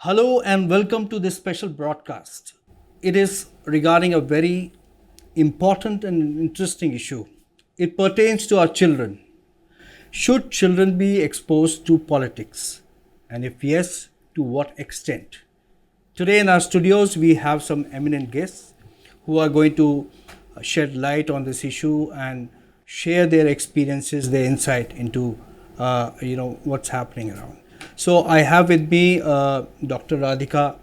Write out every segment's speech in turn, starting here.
Hello and welcome to this special broadcast. It is regarding a very important and interesting issue. It pertains to our children. Should children be exposed to politics? And if yes, to what extent? Today in our studios, we have some eminent guests who are going to shed light on this issue and share their experiences, their insight into what's happening around. So I have with me Dr. Radhika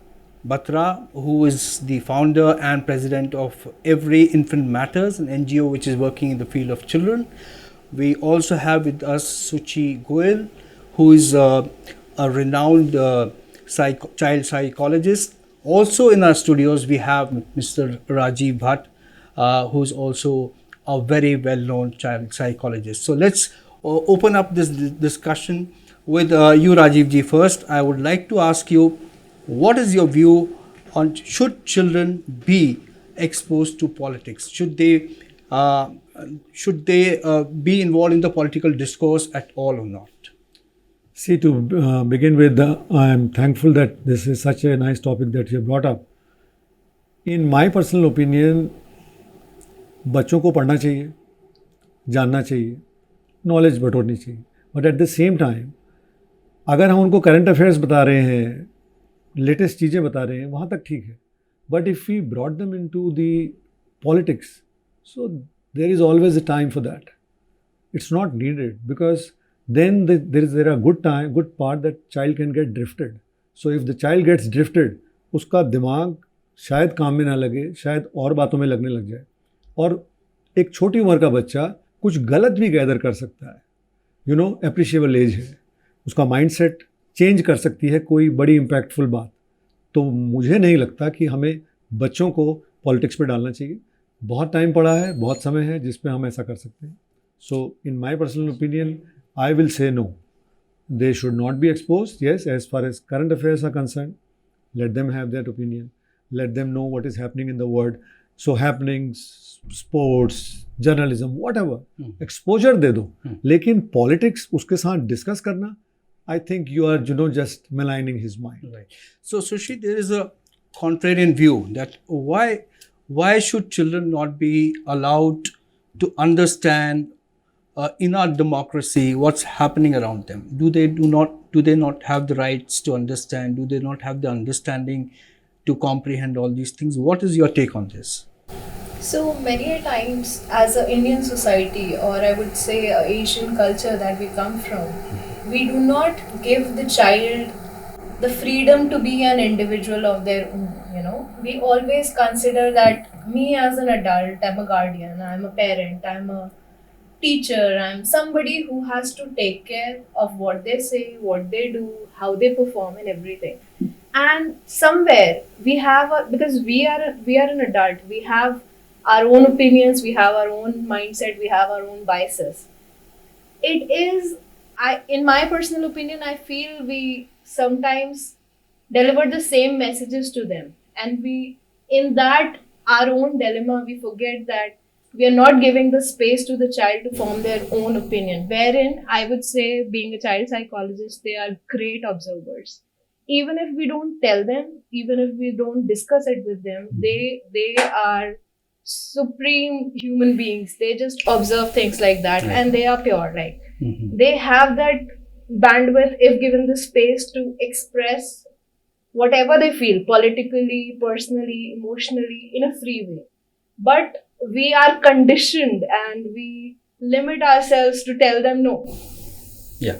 Batra, who is the founder and president of Every Infant Matters, an NGO which is working in the field of children. We also have with us Suchi Goel, who is a renowned child psychologist. Also in our studios, we have Mr. Rajiv Bhatt, who's also a very well-known child psychologist. So let's open up this discussion with you, Rajiv ji. First, I would like to ask you, what is your view on should children be exposed to politics? Should they be involved in the political discourse at all or not? See, to begin with, I am thankful that this is such a nice topic that you have brought up. In my personal opinion, बच्चों को पढ़ना चाहिए, जानना चाहिए, knowledge बटोरनी चाहिए. But at the same time अगर हम उनको करंट अफेयर्स बता रहे हैं, लेटेस्ट चीज़ें बता रहे हैं, वहाँ तक ठीक है. But if we brought them into the politics, so there is always a time for that. It's not needed because then there are good part that child can get drifted. So if the child gets drifted, उसका दिमाग शायद काम में ना लगे, शायद और बातों में लगने लग जाए, और एक छोटी उम्र का बच्चा कुछ गलत भी गैदर कर सकता है. अप्रिशिएबल एज है, उसका माइंडसेट चेंज कर सकती है कोई बड़ी इम्पैक्टफुल बात. तो मुझे नहीं लगता कि हमें बच्चों को पॉलिटिक्स पे डालना चाहिए. बहुत टाइम पड़ा है, बहुत समय है जिस पे हम ऐसा कर सकते हैं. So in my personal opinion, I will say no. They should not be exposed. Yes, as far as current affairs are concerned, let them have that opinion. Let them know what is happening in the world. So happenings, sports, journalism, whatever. Exposure दे दो. लेकिन politics उसके साथ discuss करना, I think you are just maligning his mind. Right. So Sushi, there is a contrarian view that why should children not be allowed to understand in our democracy what's happening around them? Do they not have the rights to understand? Do they not have the understanding to comprehend all these things? What is your take on this? So many a times as an Indian society, or I would say a Asian culture that we come from, we do not give the child the freedom to be an individual of their own. We always consider that me as an adult, I'm a guardian, I'm a parent, I'm a teacher, I'm somebody who has to take care of what they say, what they do, how they perform and everything. And somewhere we have because we are an adult, we have our own opinions, we have our own mindset, we have our own biases. It is, in my personal opinion, I feel we sometimes deliver the same messages to them, and we, in that our own dilemma, we forget that we are not giving the space to the child to form their own opinion, wherein I would say, being a child psychologist, they are great observers. Even if we don't tell them, even if we don't discuss it with them, they are supreme human beings. They just observe things like that, and they are pure. They have that bandwidth if given the space to express whatever they feel, politically, personally, emotionally, in a free way. But we are conditioned and we limit ourselves to tell them no. Yeah.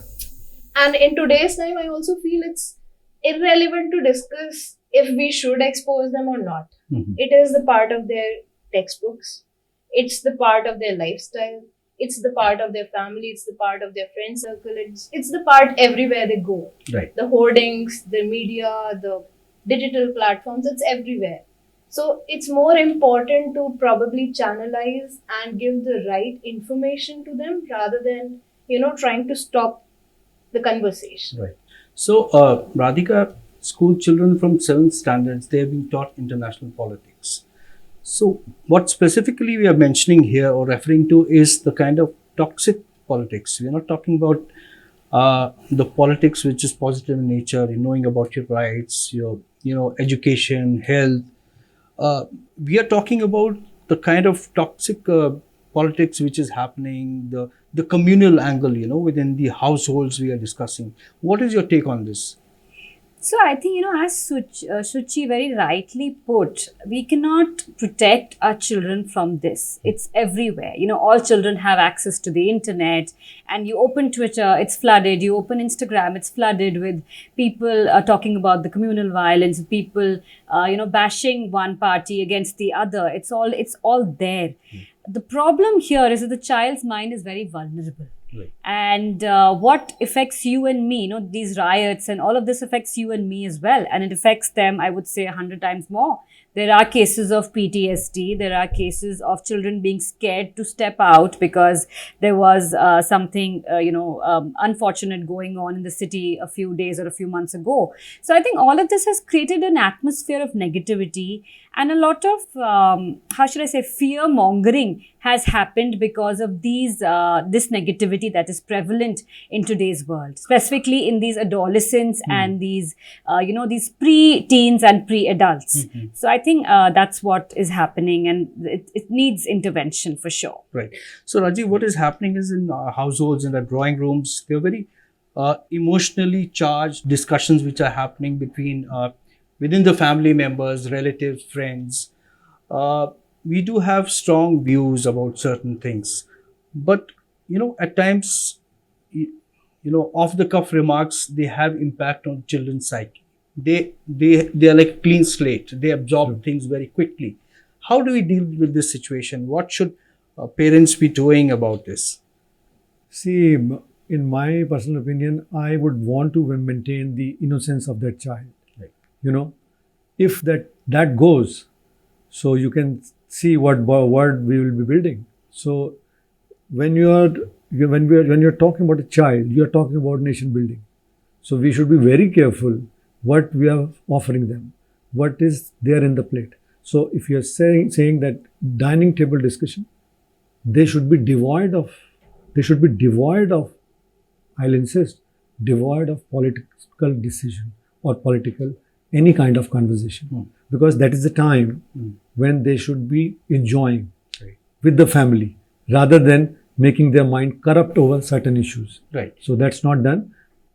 And in today's time, I also feel it's irrelevant to discuss if we should expose them or not. It is the part of their textbooks. It's the part of their lifestyle. It's the part of their family. It's the part of their friend circle. It's the part everywhere they go. Right. The hoardings, the media, the digital platforms, it's everywhere. So it's more important to probably channelize and give the right information to them rather than, trying to stop the conversation. Right. So, Radhika, school children from 7th standards, they have been taught international politics. So what specifically we are mentioning here or referring to is the kind of toxic politics. We are not talking about the politics which is positive in nature, knowing about your rights, your education, health. We are talking about the kind of toxic politics which is happening, the communal angle, within the households we are discussing. What is your take on this? So I think, as Suchi very rightly put, we cannot protect our children from this. It's everywhere. All children have access to the internet, and you open Twitter, it's flooded. You open Instagram, it's flooded with people talking about the communal violence, people, bashing one party against the other. It's all there. The problem here is that the child's mind is very vulnerable. Right. And what affects you and me, these riots and all of this affects you and me as well. And it affects them, I would say, 100 times more. There are cases of PTSD. There are cases of children being scared to step out because there was something, unfortunate going on in the city a few days or a few months ago. So I think all of this has created an atmosphere of negativity and a lot of, fear mongering has happened because of this negativity that is prevalent in today's world, specifically in these adolescents and these pre-teens and pre-adults. So I think that's what is happening, and it needs intervention for sure. Right. So Rajiv, what is happening is in households, in the drawing rooms, there are very emotionally charged discussions which are happening between within the family members, relatives, friends. We do have strong views about certain things, but at times, off the cuff remarks, they have impact on children's psyche. They are like a clean slate. They absorb things very quickly. How do we deal with this situation? What should parents be doing about this? See, in my personal opinion, I would want to maintain the innocence of that child. Right. If that goes, so you can see what world we will be building. So when you're talking about a child, you're talking about nation building. So we should be very careful what we are offering them, what is there in the plate. So if you're saying that dining table discussion, they should be devoid of, I'll insist, devoid of political decision or political any kind of conversation, because that is the time when they should be enjoying with the family rather than making their mind corrupt over certain issues. Right. So that's not done.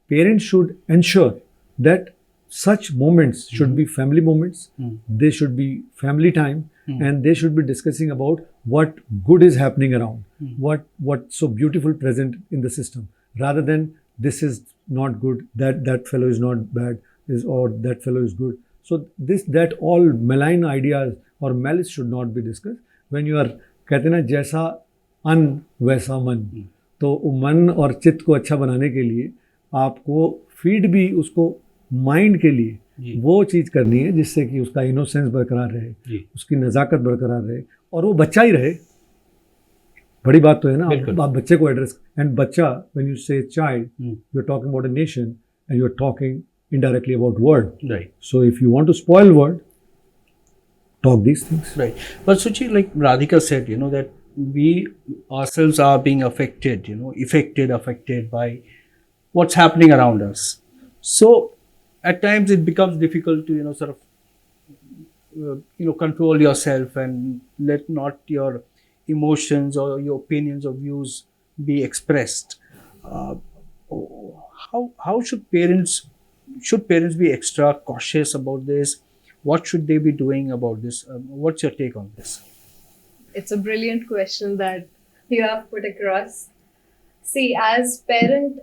Parents should ensure that such moments should be family moments, they should be family time, and they should be discussing about what good is happening around, what's so beautiful present in the system, rather than this is not good, that fellow is not bad, or that fellow is good. So that all malign ideas or malice should not be discussed. When you are कहते ना जैसा अन्न वैसा मन, तो मन और चित्त को अच्छा बनाने के लिए आपको फीड भी उसको माइंड के लिए वो चीज़ करनी है जिससे कि उसका इनोसेंस बरकरार रहे, उसकी नज़ाकत बरकरार रहे और वो बच्चा ही रहे. बड़ी बात तो है ना, आप बच्चे को एड्रेस. एंड बच्चा, when you say child, you are talking about a nation and you are talking indirectly about word. Right. So if you want to spoil word, talk these things. Right. But Suchi, like Radhika said, that we ourselves are being affected, affected by what's happening around us. So at times it becomes difficult to, control yourself and let not your emotions or your opinions or views be expressed. How should parents be extra cautious about this? What should they be doing about this? What's your take on this? It's a brilliant question that you have put across. See, as parent,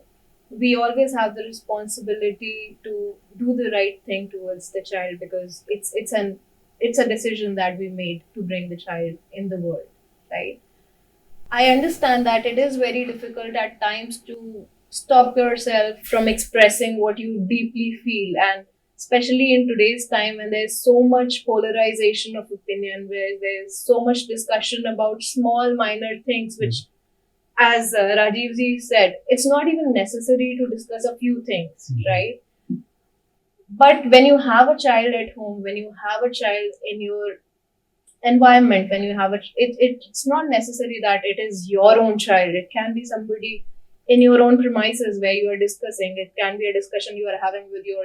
we always have the responsibility to do the right thing towards the child, because it's a decision that we made to bring the child in the world, right? I understand that it is very difficult at times to stop yourself from expressing what you deeply feel, and especially in today's time when there's so much polarization of opinion, where there's so much discussion about small minor things, which, as Rajiv ji said, it's not even necessary to discuss a few things, right? But when you have a child at home, when you have a child in your environment, when you have it's not necessary that it is your own child. It can be somebody in your own premises where you are discussing. It can be a discussion you are having with your,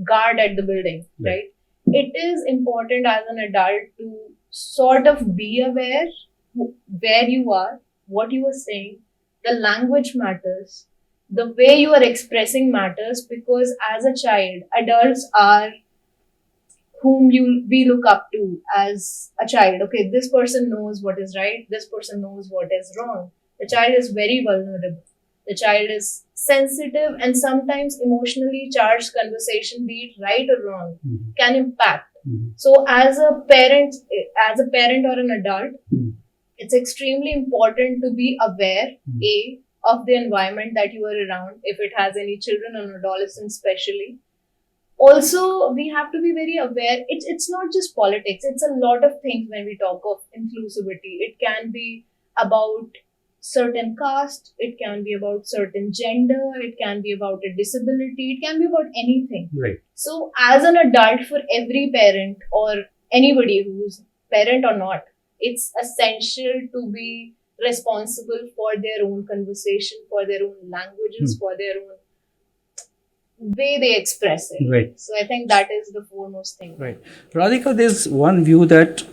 guard at the building, right? It is important as an adult to sort of be aware where you are, what you are saying. The language matters. The way you are expressing matters, because as a child, adults are whom we look up to as a child. Okay, this person knows what is right, this person knows what is wrong. The child is very vulnerable. The child is sensitive, and sometimes emotionally charged conversation, be it right or wrong, can impact. So as a parent or an adult, it's extremely important to be aware, of the environment that you are around, if it has any children or adolescents especially. Also, we have to be very aware. It's not just politics. It's a lot of things when we talk of inclusivity. It can be about certain caste. It can be about certain gender. It can be about a disability. It can be about anything. Right. So as an adult, for every parent or anybody who's parent or not, it's essential to be responsible for their own conversation, for their own languages, for their own way they express it. Right. So I think that is the foremost thing. Right. Radhika, there's one view that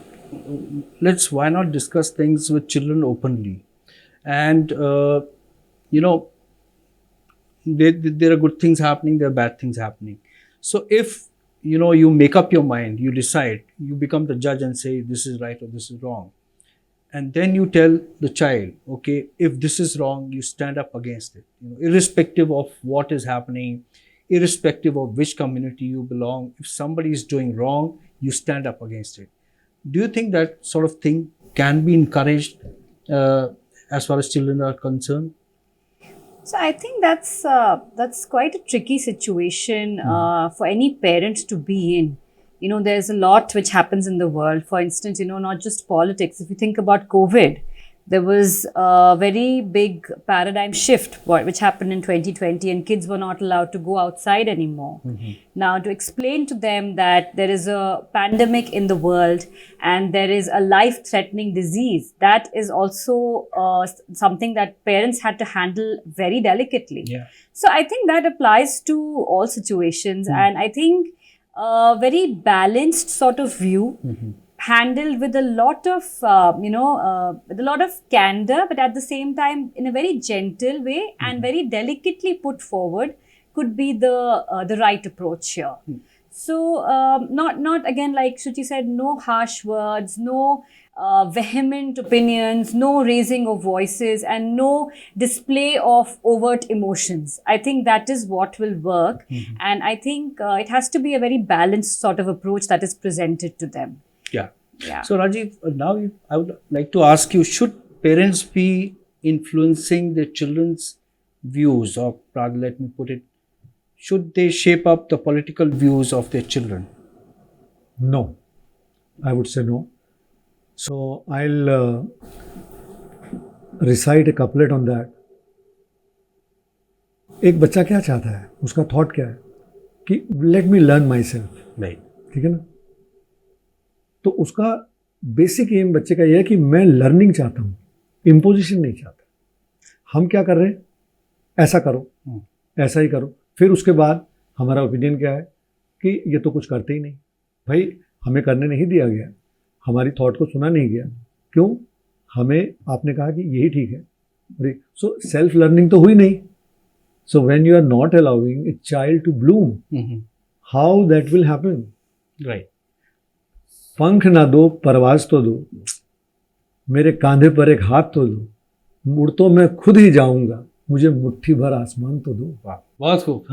why not discuss things with children openly? And, there are good things happening, there are bad things happening. So if, you make up your mind, you decide, you become the judge and say this is right or this is wrong. And then you tell the child, okay, if this is wrong, you stand up against it. Irrespective of what is happening, irrespective of which community you belong, if somebody is doing wrong, you stand up against it. Do you think that sort of thing can be encouraged as far as children are concerned? So I think that's quite a tricky situation for any parent to be in. There's a lot which happens in the world. For instance, not just politics. If you think about COVID, there was a very big paradigm shift which happened in 2020, and kids were not allowed to go outside anymore. Now, to explain to them that there is a pandemic in the world and there is a life-threatening disease, that is also something that parents had to handle very delicately. Yeah. So I think that applies to all situations, and I think a very balanced sort of view, handled with a lot of candor, but at the same time in a very gentle way and very delicately put forward, could be the right approach here. So not again, like Shruti said, no harsh words, no vehement opinions, no raising of voices, and no display of overt emotions. I think that is what will work, and I think it has to be a very balanced sort of approach that is presented to them. Yeah. So Rajiv, now I would like to ask you, should parents be influencing their children's views, or rather, let me put it, should they shape up the political views of their children? No, I would say no. So I'll recite a couplet on that. एक बच्चा क्या चाहता है, उसका thought क्या है कि let me learn my self, ठीक है ना? तो उसका बेसिक एम बच्चे का यह है कि मैं लर्निंग चाहता हूँ, इम्पोजिशन नहीं चाहता. हम क्या कर रहे हैं, ऐसा करो, ऐसा ही करो. फिर उसके बाद हमारा ओपिनियन क्या है कि ये तो कुछ करते ही नहीं. भाई, हमें करने नहीं दिया गया, हमारी थॉट को सुना नहीं गया. क्यों? हमें आपने कहा कि यही ठीक है. सो सेल्फ लर्निंग तो हुई नहीं. So when you are not allowing a child to bloom, how that will happen? Right. पंख ना दो, परवाज तो दो, मेरे कांधे पर एक हाथ तो दो, मुड़ तो मैं खुद ही जाऊंगा, मुझे मुट्ठी भर आसमान तो दो. Wow, बहुत खूब.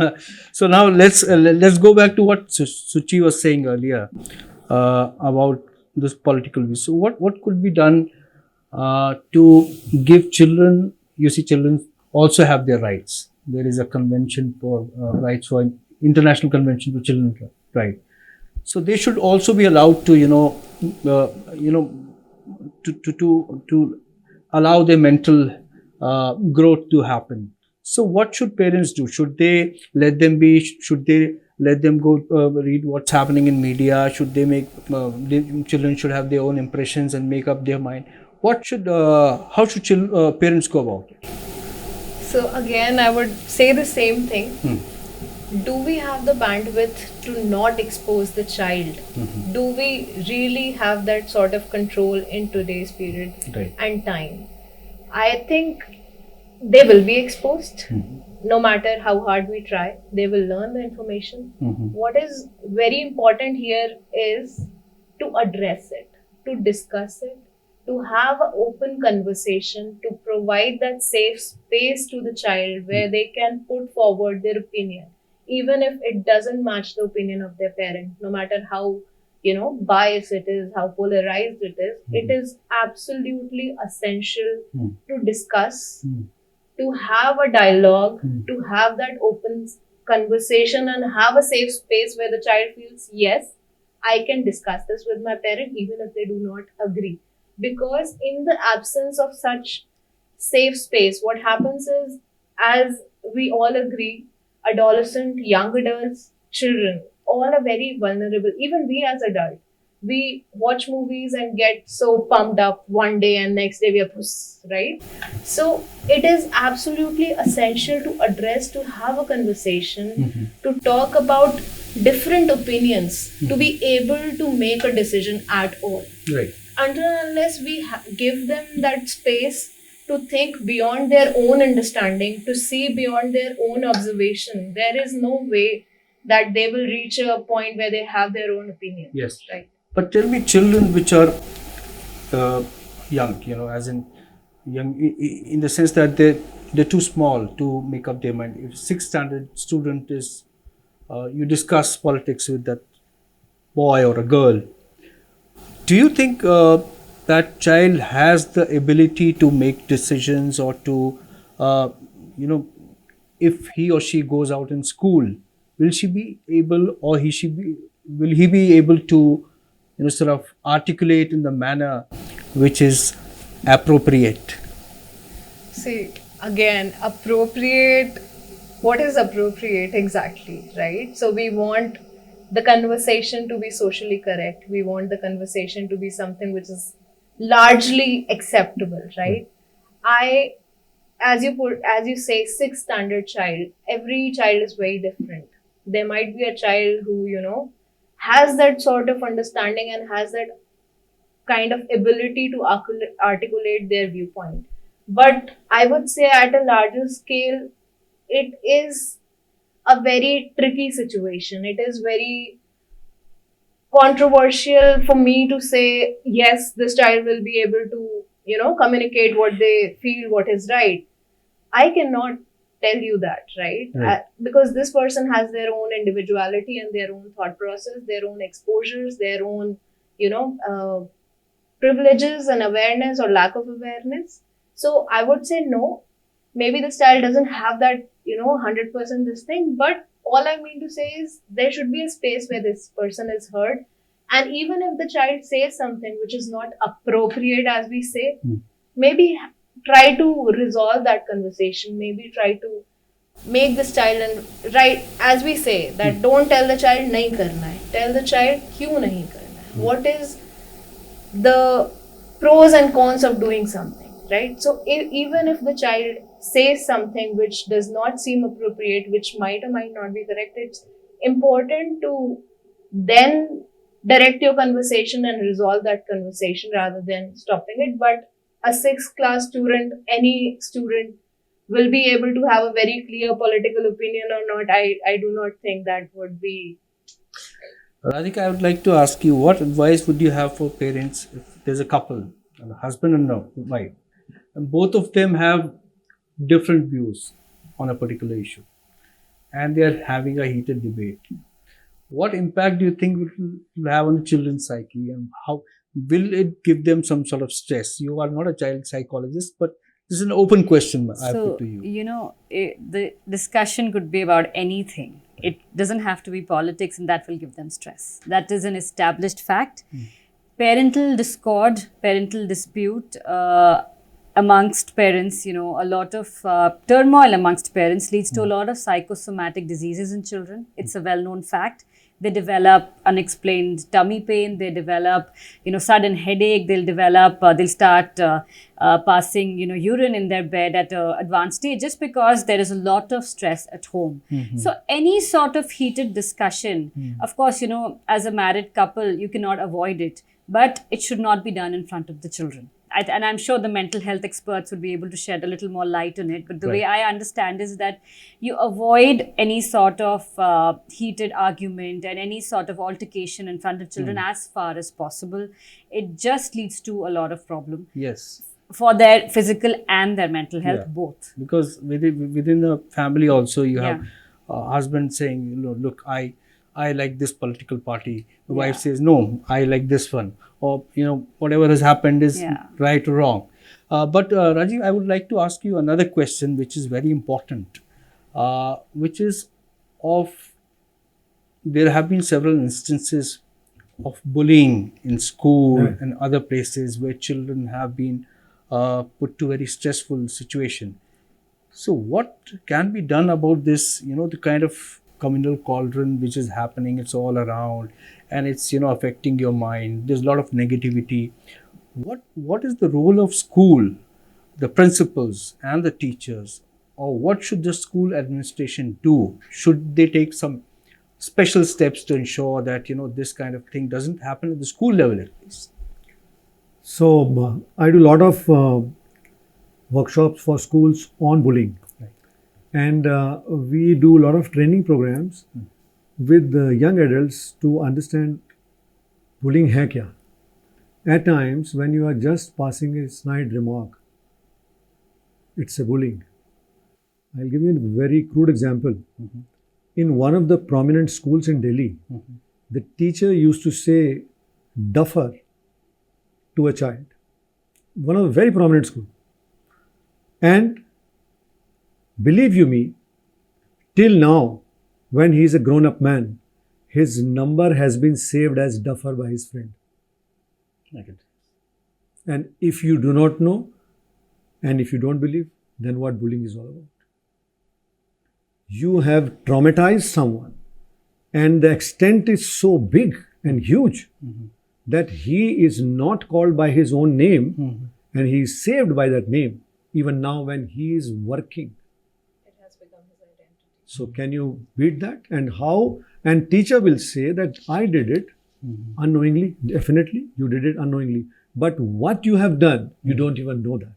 So now let's go back to what Suchi was saying earlier about this political view. So what could be done to give children? You see, children also have their rights. There is a convention for rights, for international convention for children's rights. So they should also be allowed to, to allow their mental growth to happen. So what should parents do? Should they let them be? Should they let them go read what's happening in media? Should they make children should have their own impressions and make up their mind? How should parents go about it? So again, I would say the same thing. Do we have the bandwidth to not expose the child? Do we really have that sort of control in today's period Right. and time? I think they will be exposed. No matter how hard we try, they will learn the information. What is very important here is to address it, to discuss it, to have an open conversation, to provide that safe space to the child where they can put forward their opinion, even if it doesn't match the opinion of their parent, no matter how biased it is, how polarized it is. It is absolutely essential to discuss, to have a dialogue, to have that open conversation and have a safe space where the child feels, yes, I can discuss this with my parent even if they do not agree. Because in the absence of such safe space, what happens is, as we all agree, adolescent, young adults, children, all are very vulnerable. Even we as adults, we watch movies and get so pumped up one day and next day we are puss, right? So it is absolutely essential to address, to have a conversation, to talk about different opinions, to be able to make a decision at all. Right. Until and unless we give them that space to think beyond their own understanding, to see beyond their own observation, there is no way that they will reach a point where they have their own opinion. Yes. Right. But tell me, children which are young, as in young, in the sense that they're too small to make up their mind. If sixth standard student is, you discuss politics with that boy or a girl, do you think that child has the ability to make decisions, or to, if he or she goes out in school, will she be able, or will he be able to, sort of articulate in the manner which is appropriate? See, again, appropriate. What is appropriate exactly, right? So we want the conversation to be socially correct. We want the conversation to be something which is largely acceptable, right? As you say, sixth standard child, every child is very different. There might be a child who, has that sort of understanding and has that kind of ability to articulate their viewpoint. But I would say at a larger scale, it is a very tricky situation. It is very controversial for me to say, yes, this child will be able to, communicate what they feel, what is right. I cannot tell you that, right? Right. Because this person has their own individuality and their own thought process, their own exposures, their own, privileges and awareness or lack of awareness. So I would say no. Maybe this child doesn't have that, 100% this thing. But all I mean to say is there should be a space where this person is heard. And even if the child says something which is not appropriate, as we say, maybe try to resolve that conversation. Maybe try to make this child, and right, as we say, that don't tell the child nahi karna hai. Tell the child kyun nahi karna hai. What is the pros and cons of doing something, right? So even if the child says something which does not seem appropriate, which might or might not be correct, it's important to then direct your conversation and resolve that conversation rather than stopping it. But a sixth class student, any student, will be able to have a very clear political opinion or not. I do not think that would be. Radhika, I would like to ask you, what advice would you have for parents if there's a couple, a husband and a wife, and both of them have different views on a particular issue, and they are having a heated debate? What impact do you think it will have on the children's psyche, and how will it give them some sort of stress? You are not a child psychologist, but this is an open question I put to you. The discussion could be about anything. It doesn't have to be politics, and that will give them stress. That is an established fact. Parental discord, parental dispute amongst parents, a lot of turmoil amongst parents leads to a lot of psychosomatic diseases in children. It's a well-known fact. they develop unexplained tummy pain, they develop, sudden headache, they'll start passing, urine in their bed at an advanced stage just because there is a lot of stress at home. So any sort of heated discussion, of course, as a married couple, you cannot avoid it, but it should not be done in front of the children. And I'm sure the mental health experts would be able to shed a little more light on it. But the way I understand is that you avoid any sort of heated argument and any sort of altercation in front of children as far as possible. It just leads to a lot of problem. Yes. For their physical and their mental health, both. Because within the family also, you have husband saying, look, I like this political party. The wife says, no, I like this one. Or, whatever has happened is right or wrong. But Rajiv, I would like to ask you another question, which is very important, which is there have been several instances of bullying in school and other places where children have been put to very stressful situation. So what can be done about this, the kind of communal cauldron which is happening, it's all around and it's, affecting your mind. There's a lot of negativity. What is the role of school, the principals and the teachers, or what should the school administration do? Should they take some special steps to ensure that, this kind of thing doesn't happen at the school level at least? So I do a lot of workshops for schools on bullying. And we do a lot of training programs with young adults to understand bullying hai kya. At times, when you are just passing a snide remark, it's a bullying. I'll give you a very crude example. In one of the prominent schools in Delhi, the teacher used to say duffer to a child. One of the very prominent schools. And believe you me, till now, when he is a grown-up man, his number has been saved as duffer by his friend. And if you do not know, and if you don't believe, then what bullying is all about? You have traumatized someone, and the extent is so big and huge that he is not called by his own name, and he is saved by that name, even now when he is working. So can you beat that? And how? And teacher will say that I did it unknowingly. Definitely, you did it unknowingly. But what you have done, you don't even know that.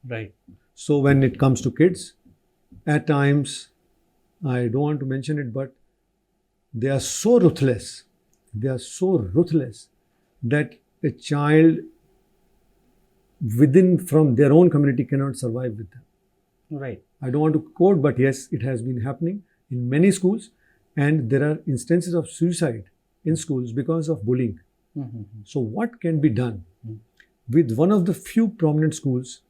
Right. So when it comes to kids, at times, I don't want to mention it, but they are so ruthless. They are so ruthless that a child from their own community cannot survive with them. Right. I don't want to quote, but yes, it has been happening in many schools, and there are instances of suicide in schools because of bullying. So what can be done? With one of the few prominent schools,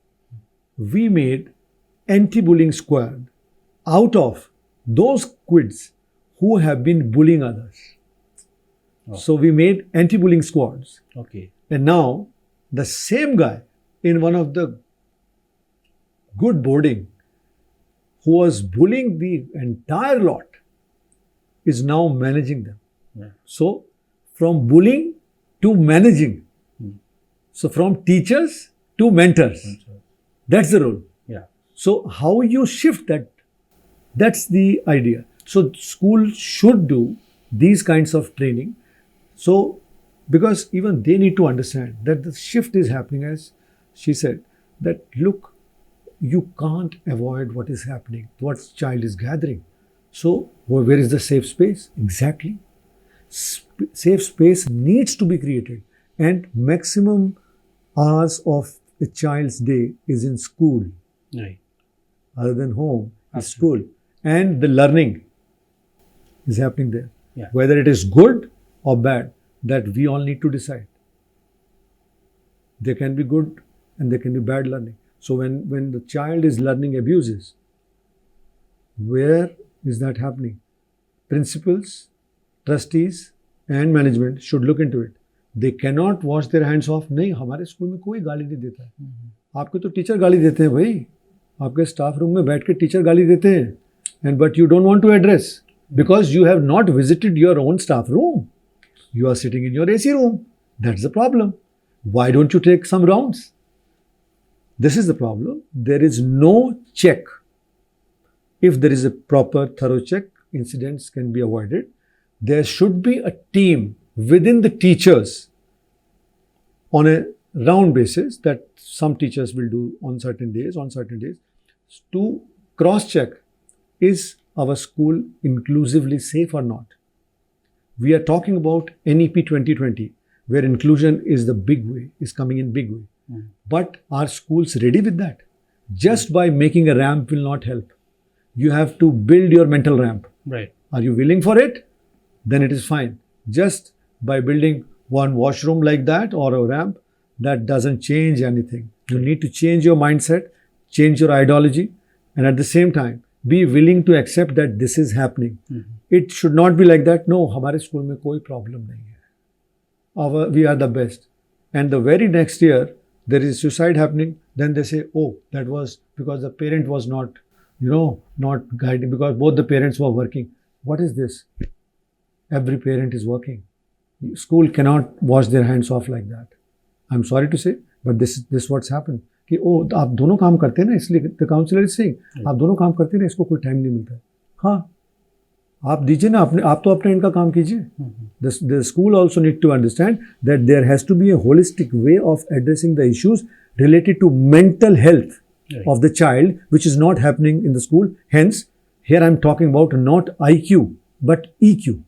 we made anti-bullying squad out of those kids who have been bullying others. So we made anti-bullying squads. Okay. And now the same guy in one of the good boarding who was bullying the entire lot is now managing them. So from bullying to managing. So from teachers to mentors. That's the role. So how you shift that, that's the idea. So school should do these kinds of training. So because even they need to understand that the shift is happening, as she said, that look, you can't avoid what is happening, what child is gathering. So where is the safe space? Exactly. Safe space needs to be created, and maximum hours of a child's day is in school. Right. Other than home, is school. And the learning is happening there. Whether it is good or bad, that we all need to decide. There can be good and there can be bad learning. So when the child is learning abuses, where is that happening? Principals, trustees and management should look into it. They cannot wash their hands off. नहीं, हमारे school में कोई गाली नहीं देता है. आपको तो टीचर गाली देते हैं भाई. आपके स्टाफ रूम में बैठ के टीचर गाली देते हैं. And but you don't want to address. because you have not visited your own staff room. You are sitting in your AC room. That's the problem. Why don't you take some rounds? This is the problem. There is no check. If there is a proper, thorough check, incidents can be avoided. There should be a team within the teachers on a round basis that some teachers will do on certain days, to cross-check, is our school inclusively safe or not? We are talking about NEP 2020, where inclusion is the big way, is coming in big way. But are schools ready with that? Just by making a ramp will not help. You have to build your mental ramp. Right. Are you willing for it? Then it is fine. Just by building one washroom like that or a ramp, that doesn't change anything. You need to change your mindset, change your ideology, and at the same time, be willing to accept that this is happening. It should not be like that. No, हमारे school में कोई problem नहीं है. We are the best. And the very next year, there is suicide happening. Then they say, oh, that was because the parent was not, not guiding, because both the parents were working. What is this? Every parent is working. School cannot wash their hands off like that. I'm sorry to say, but this is what's happened. कि आप दोनों काम करते हैं ना, इसलिए the counselor is saying, आप दोनों काम करते हैं ना, इसको कोई टाइम नहीं मिलता है. हाँ, आप दीजिए ना, आप तो अपने इनका काम कीजिए. The school also need to understand that there has to be a holistic way of addressing the issues related to mental health of the child, which is not happening in the school. Hence, here I'm talking about not IQ, but EQ.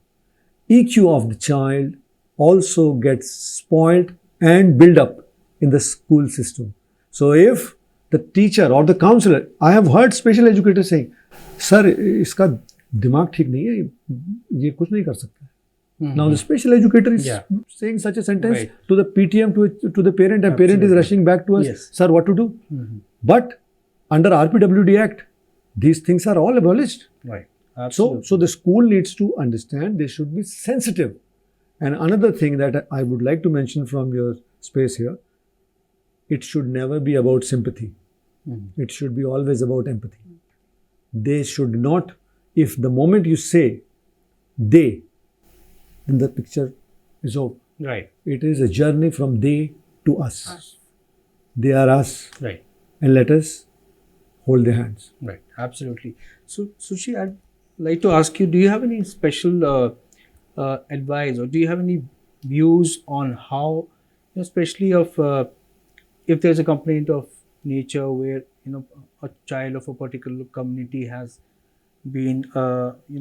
EQ of the child also gets spoiled and built up in the school system. So if the teacher or the counselor, I have heard special educators saying, sir, इसका दिमाग ठीक नहीं है, ये कुछ नहीं कर सकता. Now the special educator is saying such a sentence to the PTM, to the parent, and parent is rushing back to us, sir, what to do? But under RPWD Act, these things are all abolished. Right. So the school needs to understand, they should be sensitive. And another thing that I would like to mention from your space here, it should never be about sympathy. It should be always about empathy. They should not, if the moment you say they, then the picture is over. Right. It is a journey from they to us. They are us. Right. And let us hold their hands. Right. Absolutely. So, Sushi, I'd like to ask you, do you have any special advice, or do you have any views on how, especially of if there's a complaint of nature where a child of a particular community has been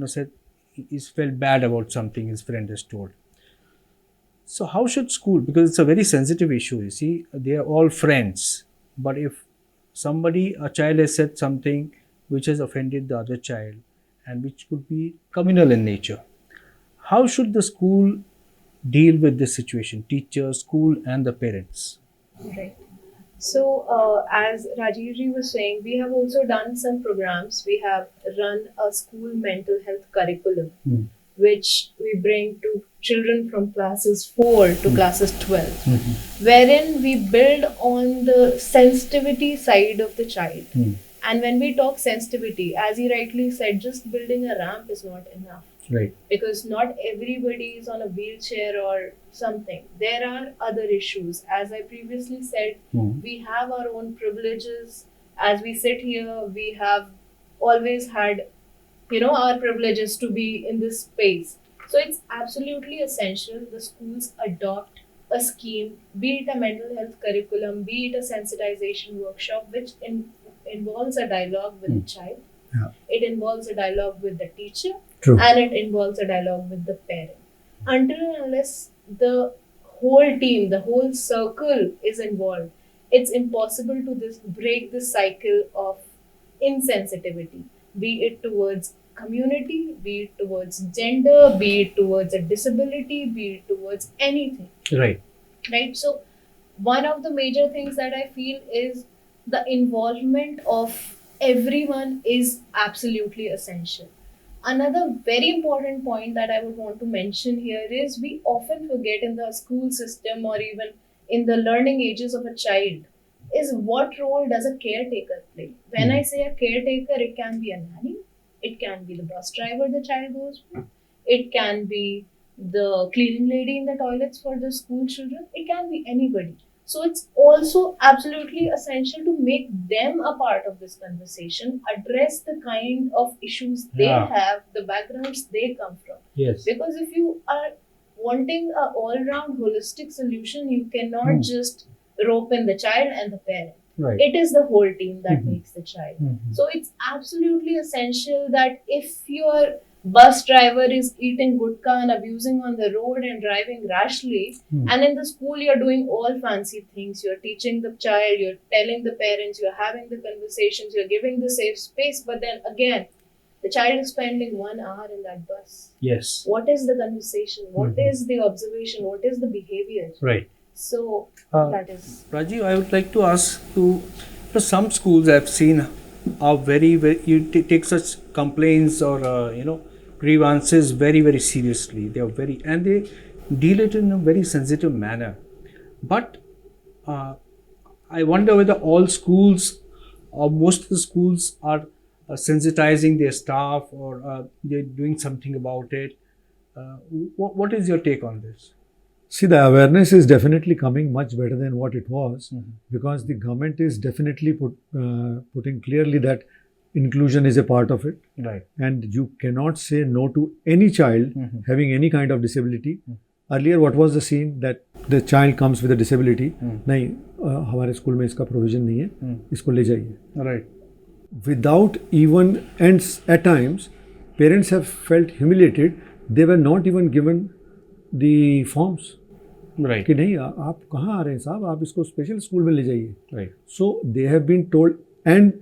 said is felt bad about something his friend has told. So how should school, because it's a very sensitive issue, you see, they are all friends, but if a child has said something which has offended the other child and which could be communal in nature, how should the school deal with this situation, teachers, school and the parents? Right. So, as Rajivji was saying, we have also done some programs. We have run a school mental health curriculum, which we bring to children from classes 4 to classes 12, wherein we build on the sensitivity side of the child. And when we talk sensitivity, as he rightly said, just building a ramp is not enough. Right. Because not everybody is on a wheelchair or something. There are other issues. As I previously said, we have our own privileges. As we sit here, we have always had, our privileges to be in this space. So it's absolutely essential the schools adopt a scheme, be it a mental health curriculum, be it a sensitization workshop, which involves a dialogue with the child. It involves a dialogue with the teacher. True. And it involves a dialogue with the parent. Until and unless the whole team, the whole circle is involved, it's impossible to break this cycle of insensitivity, be it towards community, be it towards gender, be it towards a disability, be it towards anything. Right. Right. So one of the major things that I feel is the involvement of everyone is absolutely essential. Another very important point that I would want to mention here is we often forget in the school system or even in the learning ages of a child is what role does a caretaker play. When I say a caretaker, it can be a nanny, It can be the bus driver the child goes with. It can be the cleaning lady in the toilets for the school children. It can be anybody. So it's also absolutely essential to make them a part of this conversation, address the kind of issues they Yeah. have, the backgrounds they come from. Yes. Because if you are wanting a all-round holistic solution, you cannot just rope in the child and the parent. Right. It is the whole team that Mhm. makes the child. Mhm. So it's absolutely essential that if your bus driver is eating gutka and abusing on the road and driving rashly, and in the school you're doing all fancy things, you're teaching the child, you're telling the parents, you're having the conversations, you're giving the safe space, but then again, the child is spending 1 hour in that bus. Yes. What is the conversation? What Mhm. is the observation? What is the behavior? Right. So that is. Rajiv, I would like to ask you, for some schools I've seen are very, very, you take such complaints or, grievances very, very seriously. They are very, and they deal it in a very sensitive manner. But I wonder whether all schools or most of the schools are sensitizing their staff or they're doing something about it. What is your take on this? See, the awareness is definitely coming much better than what it was, Mhm. because the government is definitely putting clearly that inclusion is a part of it, Right. and you cannot say no to any child Mhm. having any kind of disability. Earlier, what was the scene that the child comes with a disability? नहीं, हमारे school में इसका provision नहीं है, इसको ले जाइए. Right. Without even, and at times, parents have felt humiliated. They were not even given the forms. Right. कि नहीं, आप कहाँ आ रहे हैं साहब, आप इसको स्पेशल स्कूल में ले जाइए. Right. So they have been told, and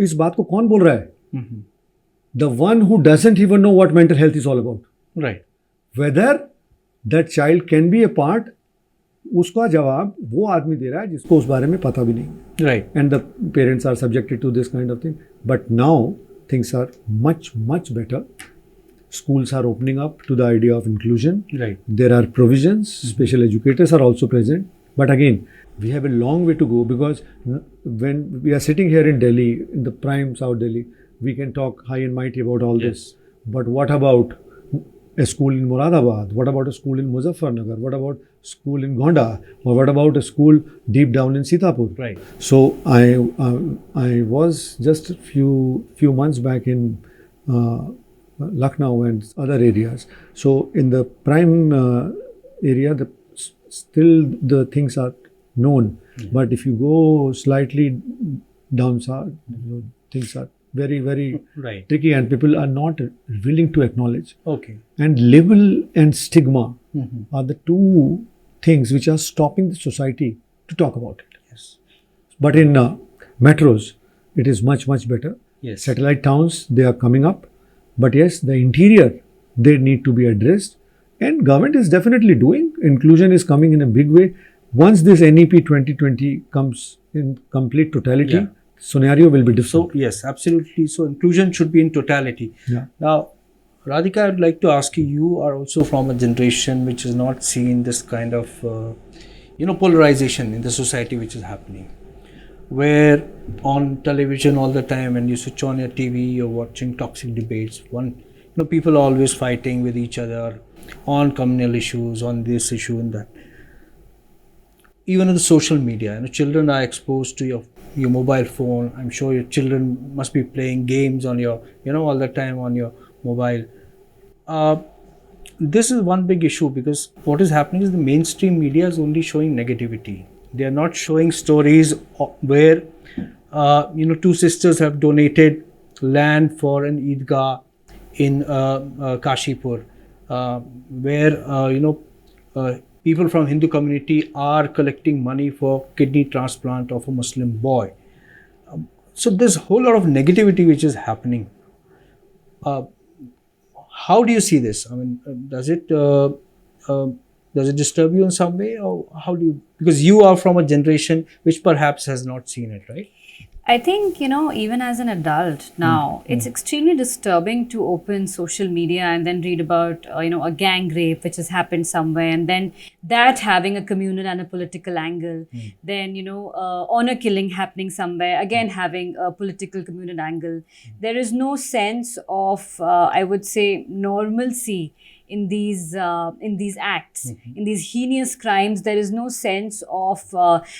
इस बात को कौन बोल रहा है? Mhm. The one who doesn't even know what mental health is all about. Right. Whether that child can be a part, उसका जवाब वो आदमी दे रहा है जिसको उस बारे में पता भी नहीं. Right. And the parents are subjected to this kind of thing. But now things are much, much better. Schools are opening up to the idea of inclusion. Right. There are provisions. Special educators are also present. But again, we have a long way to go, because when we are sitting here in Delhi, in the prime South Delhi, we can talk high and mighty about all Yes. this. But what about a school in Moradabad? What about a school in Muzaffarnagar? What about school in Gonda? Or what about a school deep down in Sitapur? Right. So I was just a few months back in Lucknow and other areas. So in the prime area, still the things are known. But if you go slightly down south, things are very, very Right. tricky, and people are not willing to acknowledge. Okay. And label and stigma Mhm. are the two things which are stopping the society to talk about it. Yes. But in metros, it is much, much better. Yes. Satellite towns, they are coming up. But yes, the interior, they need to be addressed. And government is definitely doing. Inclusion is coming in a big way. Once this NEP 2020 comes in complete totality, Yeah. scenario will be So different. yes, absolutely. So inclusion should be in totality. Yeah. Now, Radhika, I'd like to ask you. You are also from a generation which has not seen this kind of, polarization in the society which is happening, where on television all the time, when you switch on your TV, you're watching toxic debates. People are always fighting with each other on communal issues, on this issue and that. Even on the social media, children are exposed to your mobile phone. I'm sure your children must be playing games on your, all the time on your mobile. This is one big issue, because what is happening is the mainstream media is only showing negativity. They are not showing stories where, two sisters have donated land for an Eidgah in Kashipur, where, people from Hindu community are collecting money for kidney transplant of a Muslim boy. So there's a whole lot of negativity which is happening. How do you see this? I mean, does it disturb you in some way, or how do you? Because you are from a generation which perhaps has not seen it, right? I think, even as an adult now, it's extremely disturbing to open social media and then read about, a gang rape which has happened somewhere, and then that having a communal and a political angle. Then, honor killing happening somewhere, again having a political communal angle. There is no sense of, I would say, normalcy in these acts, in these heinous crimes. There is no sense of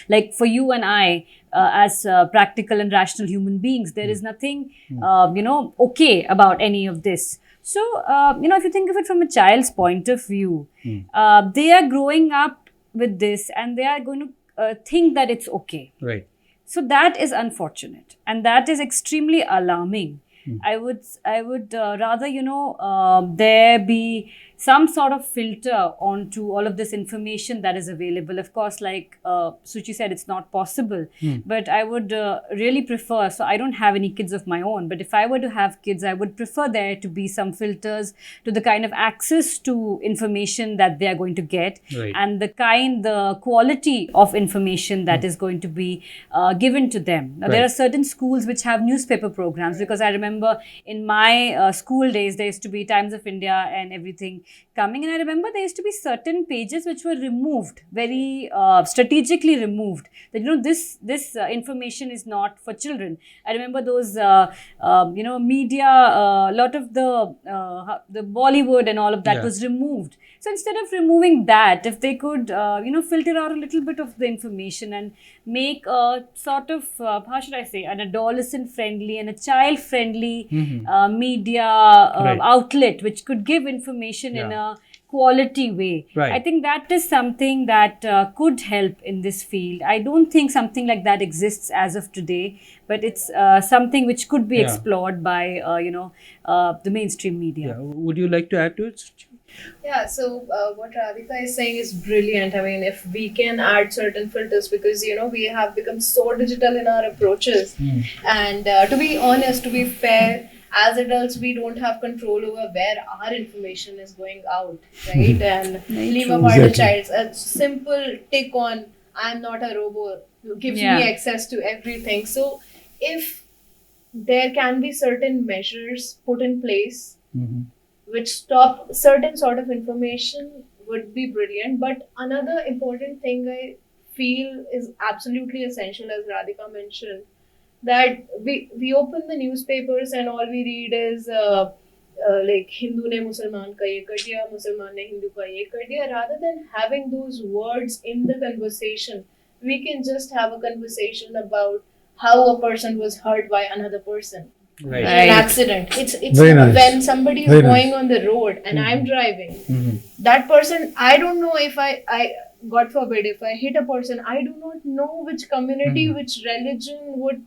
like for you and I, as practical and rational human beings, there is nothing okay about any of this. So if you think of it from a child's point of view, they are growing up with this and they are going to think that it's okay. Right. So that is unfortunate, and that is extremely alarming. I would rather, there be some sort of filter onto all of this information that is available. Of course, like Suchi said, it's not possible, but I would really prefer. So I don't have any kids of my own, but if I were to have kids, I would prefer there to be some filters to the kind of access to information that they are going to get, Right. and the quality of information that is going to be given to them. Now, there Right. are certain schools which have newspaper programs, because I remember in my school days, there used to be Times of India and everything coming. And I remember there used to be certain pages which were removed, very strategically removed. That, this information is not for children. I remember those, media, a lot of the Bollywood and all of that Yeah. was removed. So instead of removing that, if they could, filter out a little bit of the information and make a sort of, how should I say, an adolescent friendly and a child friendly media Right. outlet, which could give information in Yeah. a quality way. Right. I think that is something that could help in this field. I don't think something like that exists as of today, but it's something which could be Yeah. explored by, the mainstream media. Yeah. Would you like to add to it, Suchi? Yeah, so what Radhika is saying is brilliant. I mean, if we can add certain filters, because we have become so digital in our approaches, and to be honest, to be fair, as adults, we don't have control over where our information is going out, right? And Very leave true. apart the Exactly. child. A simple tick on "I'm not a robot" gives Yeah. me access to everything. So, if there can be certain measures put in place which stop certain sort of information, would be brilliant. But another important thing I feel is absolutely essential, as Radhika mentioned, that we open the newspapers and all we read is like Hindu ne Musalman ka ye kar diya, Musalman ne Hindu ka ye kar diya. Rather than having those words in the conversation, we can just have a conversation about how a person was hurt by another person Right. in Right. an accident. It's Very nice. when somebody is Very going nice. on the road and I'm driving, Mhm. that person, I don't know if I God forbid, if I hit a person, I do not know which community, which religion, what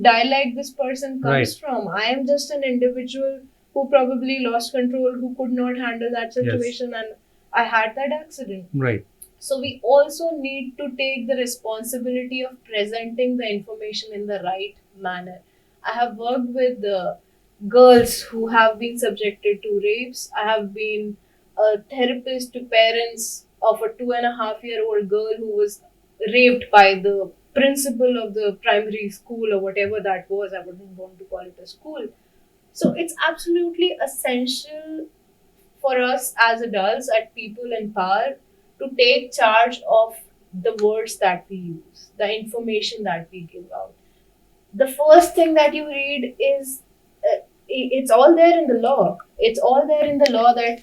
dialect this person comes Right. from. I am just an individual who probably lost control, who could not handle that situation, and I had that accident. Right. So we also need to take the responsibility of presenting the information in the right manner. I have worked with girls who have been subjected to rapes. I have been a therapist to parents of a 2.5-year-old girl who was raped by the principal of the primary school or whatever that was. I wouldn't want to call it a school. So it's absolutely essential for us as adults, at people in power, to take charge of the words that we use, the information that we give out. The first thing that you read is it's all there in the law. It's all there in the law that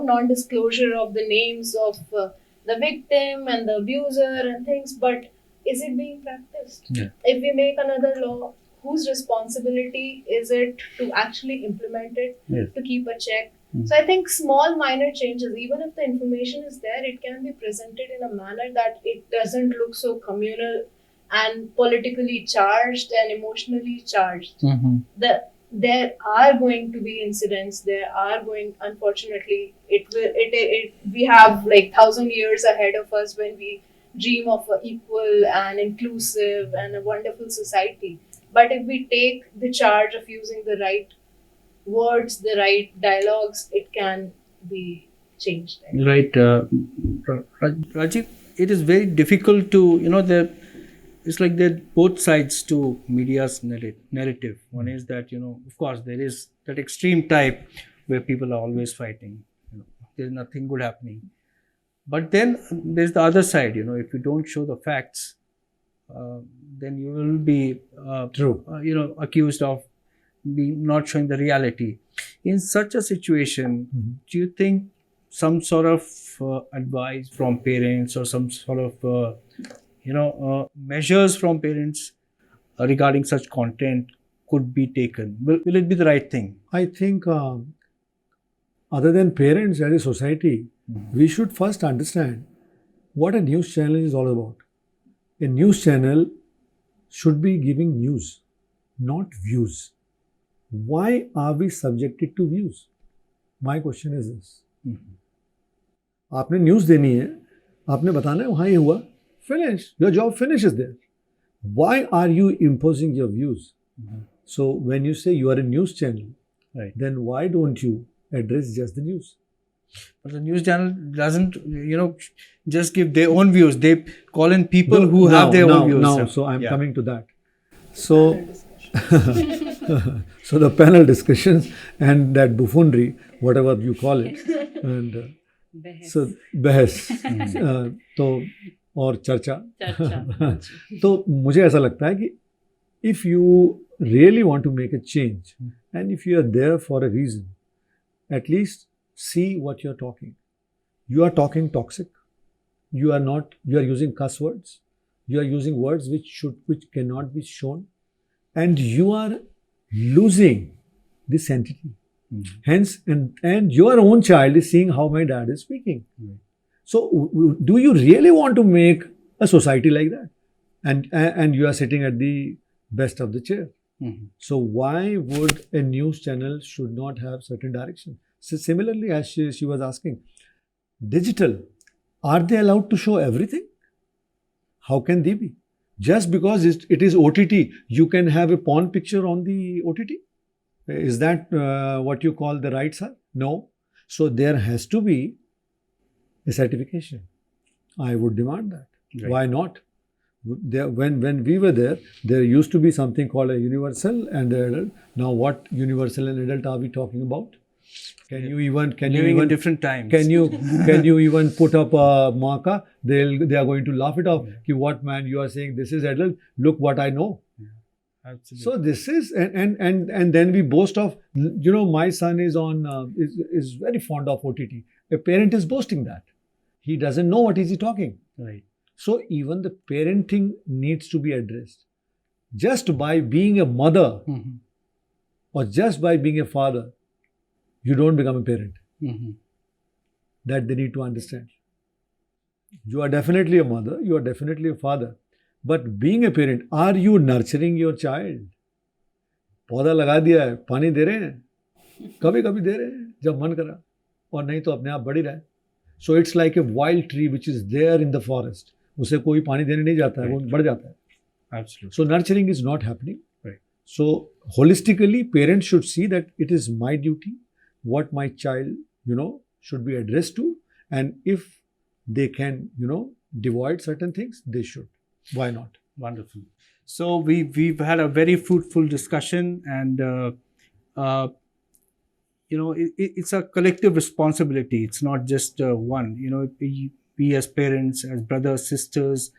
non-disclosure of the names of the victim and the abuser and things. But is it being practiced? Yeah. If we make another law, whose responsibility is it to actually implement it, Yes. to keep a check? So I think small minor changes, even if the information is there, it can be presented in a manner that it doesn't look so communal and politically charged and emotionally charged. There are going to be incidents. There are going, unfortunately, we have like 1,000 years ahead of us when we dream of an equal and inclusive and a wonderful society. But if we take the charge of using the right words, the right dialogues, it can be changed. Right. Rajiv, it is very difficult to, it's like there are both sides to media's narrative. One is that, of course, there is that extreme type where people are always fighting. There's nothing good happening. But then there's the other side. If you don't show the facts, then you will be True. accused of not showing the reality. In such a situation, do you think some sort of advice from parents or some sort of measures from parents regarding such content could be taken? Will it be the right thing? I think other than parents as a society, we should first understand what a news channel is all about. A news channel should be giving news, not views. Why are we subjected to views? My question is this. आपने news देनी है, आपने बताना है वहाँ ये हुआ, finish. Your job finishes there. Why are you imposing your views? So when you say you are a news channel, Right. then why don't you address just the news? But the news channel doesn't, just give their own views. They call in people who have their own views. So I'm Yeah. coming to that. So, so the panel discussions and that buffoonery, whatever you call it, and so बहस तो और चर्चा तो मुझे ऐसा लगता है कि if you really want to make a change and if you are there for a reason, at least see what you are talking. You are talking toxic. You are using cuss words. You are using words which cannot be shown, and you are losing this entity. Hence, and your own child is seeing how my dad is speaking. So, do you really want to make a society like that? And you are sitting at the best of the chair. So, why would a news channel should not have certain direction? So similarly, as she was asking, digital, are they allowed to show everything? How can they be? Just because it is OTT, you can have a porn picture on the OTT? Is that what you call the rights are? No. So there has to be a certification. I would demand that. Right. Why not? When we were there used to be something called a universal and adult. Now what universal and adult are we talking about? Can you even in different times. Can you even put up a marker? They are going to laugh it off. Ki, what man, you are saying this is adult? Look what I know. Absolutely. So this is and then we boast of, my son is on is very fond of OTT. A parent is boasting that. He doesn't know what is he talking. Right. So even the parenting needs to be addressed. Just by being a mother or just by being a father, you don't become a parent. That they need to understand. You are definitely a mother, you are definitely a father. But being a parent, are you nurturing your child? पौधा लगा दिया है, पानी दे रहे हैं, कभी कभी दे रहे हैं जब मन करा, और नहीं तो अपने आप बढ़ ही रहा है. So it's like a wild tree which is there in the forest. उसे कोई पानी देने नहीं जाता है, वो बढ़ जाता है. Absolutely. So nurturing is not happening. Right. So holistically, parents should see that it is my duty, what my child, should be addressed to, and if they can, devoid certain things, they should. Why not? Wonderful. So we've had a very fruitful discussion, and it's a collective responsibility. It's not just one. We as parents, as brothers, sisters,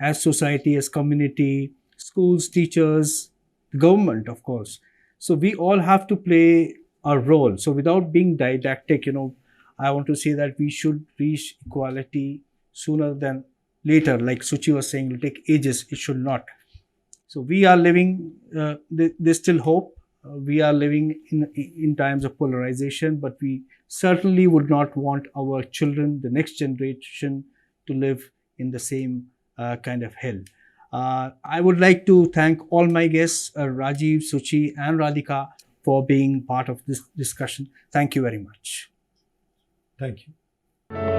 as society, as community, schools, teachers, the government, of course. So we all have to play a role. So without being didactic, I want to say that we should reach equality sooner than later. Like Suchi was saying, it will take ages. It should not. So we are living, there's still hope. We are living in times of polarization, but we certainly would not want our children, the next generation, to live in the same kind of hell. I would like to thank all my guests, Rajiv, Suchi, and Radhika, for being part of this discussion. Thank you very much. Thank you.